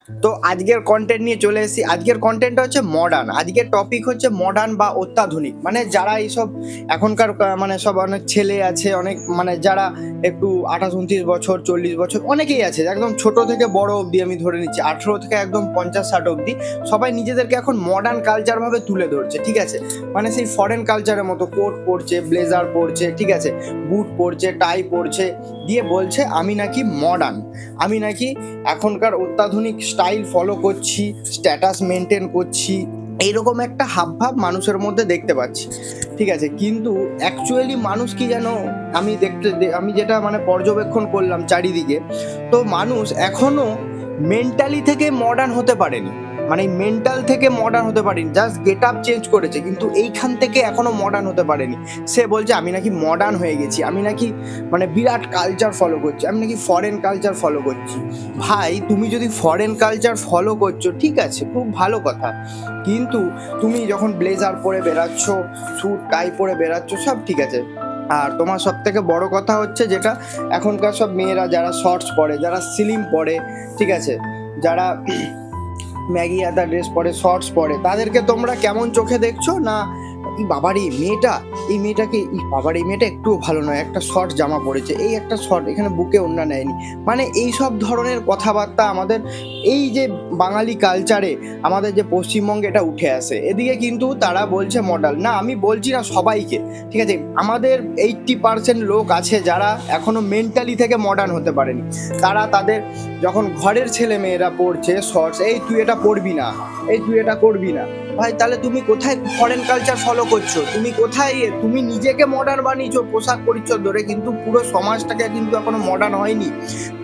তো আজকের কন্টেন্ট নিয়ে চলে এসেছি। আজকের কন্টেন্টটা হচ্ছে মডার্ন। আজকের টপিক হচ্ছে মডার্ন বা অত্যাধুনিক। মানে যারা এইসব এখনকার মানে সব অনেক ছেলে আছে, অনেক মানে যারা একটু ২৮-২৯ বছর, ৪০ বছর অনেকেই আছে। একদম ছোট থেকে বড় অবধি আমি ধরে নিচ্ছি ১৮ থেকে একদম ৫০-৬০ অবধি সবাই নিজেদেরকে এখন মডার্ন কালচার ভাবে তুলে ধরছে। ঠিক আছে? মানে সেই ফরেন কালচারের মতো কোট পরছে, ব্লেজার পরছে, ঠিক আছে? বুট পরছে, টাই পরছে, দিয়ে বলছে আমি নাকি মডার্ন। আমি নাকি এখনকার অত্যাধুনিক স্টাইল ফলো করছি, স্ট্যাটাস মেনটেন করছি, এইরকম একটা হাবভাব মানুষের মধ্যে দেখতে পাচ্ছি। ঠিক আছে? কিন্তু অ্যাকচুয়ালি মানুষ কি যেন আমি যেটা মানে পর্যবেক্ষণ করলাম চারিদিকে, তো মানুষ এখনো মেন্টালি থেকে মডার্ন হতে পারেনি। মানে মেন্টাল থেকে মডার্ন হতে পারেনি, জাস্ট গেট আপ চেঞ্জ করেছে, কিন্তু এইখান থেকে এখনো মডার্ন হতে পারেনি। সে বলছে আমি নাকি মডার্ন হয়ে গেছি, আমি নাকি মানে বিরাট কালচার ফলো করছি, আমি নাকি ফরেন কালচার ফলো করছি। ভাই তুমি যদি ফরেন কালচার ফলো করছো ঠিক আছে, খুব ভালো কথা, কিন্তু তুমি যখন ব্লেজার পরে বেরাচ্ছ, স্যুট টাই পরে বেরাচ্ছ, সব ঠিক আছে। আর তোমার সব থেকে বড় কথা হচ্ছে যেটা, এখনকার সব মেয়েরা যারা শর্টস পরে, যারা স্লিম পরে, ঠিক আছে, যারা ম্যাগি আদা ড্রেস পরে, শর্টস পরে, তাদেরকে তোমরা কেমন চোখে দেখছো না এই বাবার এই মেয়েটা, এই মেয়েটাকে এই বাবার এই মেয়েটা একটুও ভালো নয়, একটা শর্ট জামা পরেছে, এই একটা শর্ট এখানে বুকে ওড়না নেয়নি। মানে এই সব ধরনের কথাবার্তা আমাদের এই যে বাঙালি কালচারে, আমাদের যে পশ্চিমবঙ্গে এটা উঠে আসে, এদিকে কিন্তু তারা বলছে মডার্ন। না, আমি বলছি না সবাইকে, ঠিক আছে, আমাদের 80% লোক আছে যারা এখনো মেন্টালি থেকে মডার্ন হতে পারেনি। তারা তাদের যখন ঘরের ছেলে মেয়েরা পড়ছে শর্টস, এই তুই এটা পড়বি না, এই তুই এটা করবি না, ভাই তাহলে তুমি কোথায় ফরেন কালচার ফলো করছো? তুমি কোথায়, তুমি নিজেকে মডার্ন বানিয়েছো পোশাক পরিচ্ছদ ধরে, কিন্তু পুরো সমাজটাকে কিন্তু এখনো মডার্ন হয়নি।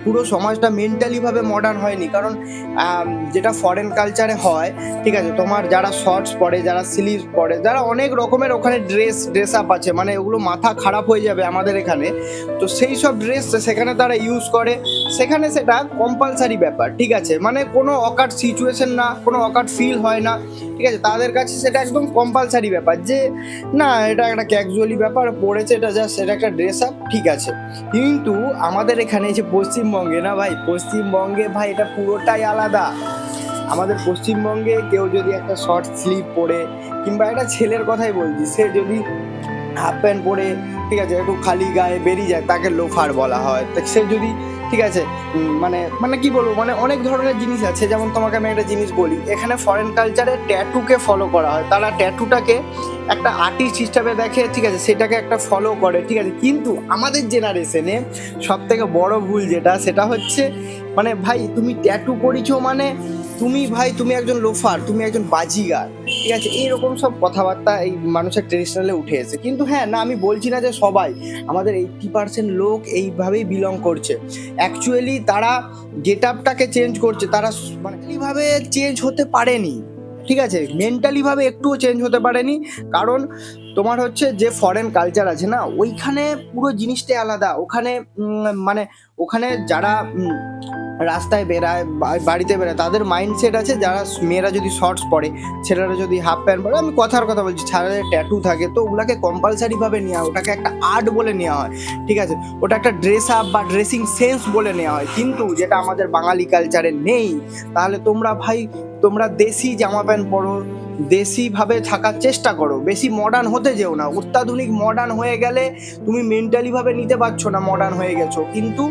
পুরো সমাজটা মেন্টালি ভাবে মডার্ন হয়নি। কারণ যেটা ফরেন কালচারে হয়, ঠিক আছে, তোমার যারা শর্টস পরে, যারা স্লিভ পরে, যারা অনেক রকমের ওখানে ড্রেস আপ আছে, মানে ওগুলো মাথা খারাপ হয়ে যাবে আমাদের এখানে, তো সেই সব ড্রেস সেখানে তারা ইউজ করে, সেখানে সেটা কম্পালসারি ব্যাপার। ঠিক আছে? মানে কোনো অকাট সিচুয়েশন না, কোনো অকাট ফিল হয় না। ঠিক আছে? তাদের কাছে সেটা একদম কম্পালসারি ব্যাপার যে না, এটা একটা ক্যাজুয়ালি ব্যাপার, পড়েছে এটা, জাস্ট এটা একটা ড্রেস আপ, ঠিক আছে। কিন্তু আমাদের এখানে যে পশ্চিমবঙ্গে না ভাই, পশ্চিমবঙ্গে ভাই এটা পুরোটাই আলাদা। আমাদের পশ্চিমবঙ্গে কেউ যদি একটা শর্ট স্লিভ পরে, কিংবা একটা ছেলের কথাই বলছি, সে যদি হাফ প্যান্ট পরে, ঠিক আছে, একটু খালি গায়ে বেরিয়ে যায়, তাকে লোফার বলা হয়। তো সে যদি, ঠিক আছে, মানে মানে কি বলবো, মানে অনেক ধরনের জিনিস আছে। যেমন তোমাকে আমি একটা জিনিস বলি, এখানে ফরেন কালচারে ট্যাটুকে ফলো করা হয়, তারা ট্যাটুটাকে একটা আর্টিস্ট হিসাবে দেখে, ঠিক আছে, সেটাকে একটা ফলো করে, ঠিক আছে। কিন্তু আমাদের জেনারেশনে সব থেকে বড় ভুল যেটা, সেটা হচ্ছে মানে ভাই তুমি ট্যাটু করেছো মানে তুমি ভাই, তুমি একজন লোফার, তুমি একজন বাজিগার, ঠিক আছে, এইরকম সব কথাবার্তা এই মানুষের ট্রেডিশনালে উঠে এসে। কিন্তু হ্যাঁ, না আমি বলছি না যে সবাই, আমাদের 80% লোক এইভাবেই বিলং করছে। অ্যাকচুয়ালি তারা গেট আপটাকে চেঞ্জ করছে, তারা মানে এইভাবে চেঞ্জ হতে পারেনি। ঠিক আছে, মেন্টালি ভাবে একটুও চেঞ্জ হতে পারেনি। কারণ তোমার হচ্ছে যে ফরেন কালচার আছে না, ওইখানে পুরো জিনিসটাই আলাদা। ওখানে মানে ওখানে যারা রাস্তায় বেরায়, বাড়িতে বেরায়, তাদের মাইন্ডসেট আছে, যারা মেয়েরা যদি শর্টস পরে, ছেলেরা যদি হাফ প্যান্ট পরে, আমি কথার কথা বলছি, ছেলেদের ট্যাটু থাকে, তো ওগুলাকে কম্পালসারি ভাবে নেওয়া হয়, ওটাকে একটা আর্ট বলে নেওয়া হয়। ঠিক আছে, ওটা একটা ড্রেস আপ বা ড্রেসিং সেন্স বলে নেওয়া হয়। কিন্তু যেটা আমাদের বাঙালি কালচারে নেই। তাহলে তোমরা ভাই, তোমরা দেশি জামা প্যান্ট পরো, দেশি ভাবে থাকার চেষ্টা করো, বেশি মডার্ন হতে যেও না। অত্যাধুনিক মডার্ন হয়ে গেলে তুমি মেন্টালি ভাবে নিতে পারছো না মডার্ন হয়ে গেছো, কিন্তু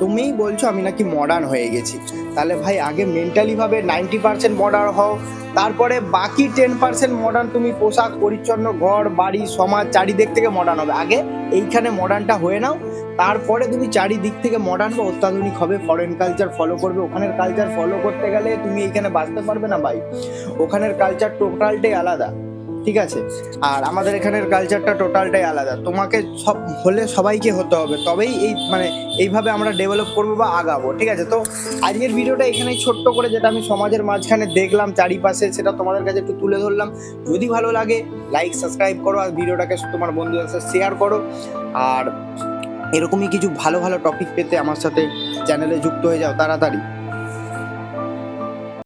তুমি বলছো আমি নাকি মডার্ন হয়ে গেছি। তাহলে ভাই আগে মেন্টালি ভাবে 90% মডার্ন হও, তারপরে বাকি 10% মডার্ন তুমি পোশাক পরিচ্ছন্ন, ঘর বাড়ি সমাজ চারিদিক থেকে মডার্ন হবে। আগে এইখানে মডার্নটা হয়ে নাও, তারপরে তুমি চারিদিক থেকে মডার্ন বা অত্যাধুনিক হবে, ফরেন কালচার ফলো করবে। ওখানের কালচার ফলো করতে গেলে তুমি এইখানে বাঁচতে পারবে না ভাই, ওখানের কালচার টোটালটাই আলাদা। ঠিক আছে, আর আমাদের এখানের কালচারটা টোটালটাই আলাদা। তোমাকে সব হলে সবাইকে হতে হবে, তবেই এই মানে এইভাবে আমরা ডেভেলপ করবো বা আগাবো। ঠিক আছে, তো আজকের ভিডিওটা এখানেই ছোট্ট করে, যেটা আমি সমাজের মাঝখানে দেখলাম চারিপাশে, সেটা তোমাদের কাছে একটু তুলে ধরলাম। যদি ভালো লাগে লাইক সাবস্ক্রাইব করো, আর ভিডিওটাকে তোমার বন্ধুদের সাথে শেয়ার করো। আর এরকমই কিছু ভালো ভালো টপিক পেতে আমার সাথে চ্যানেলে যুক্ত হয়ে যাও তাড়াতাড়ি।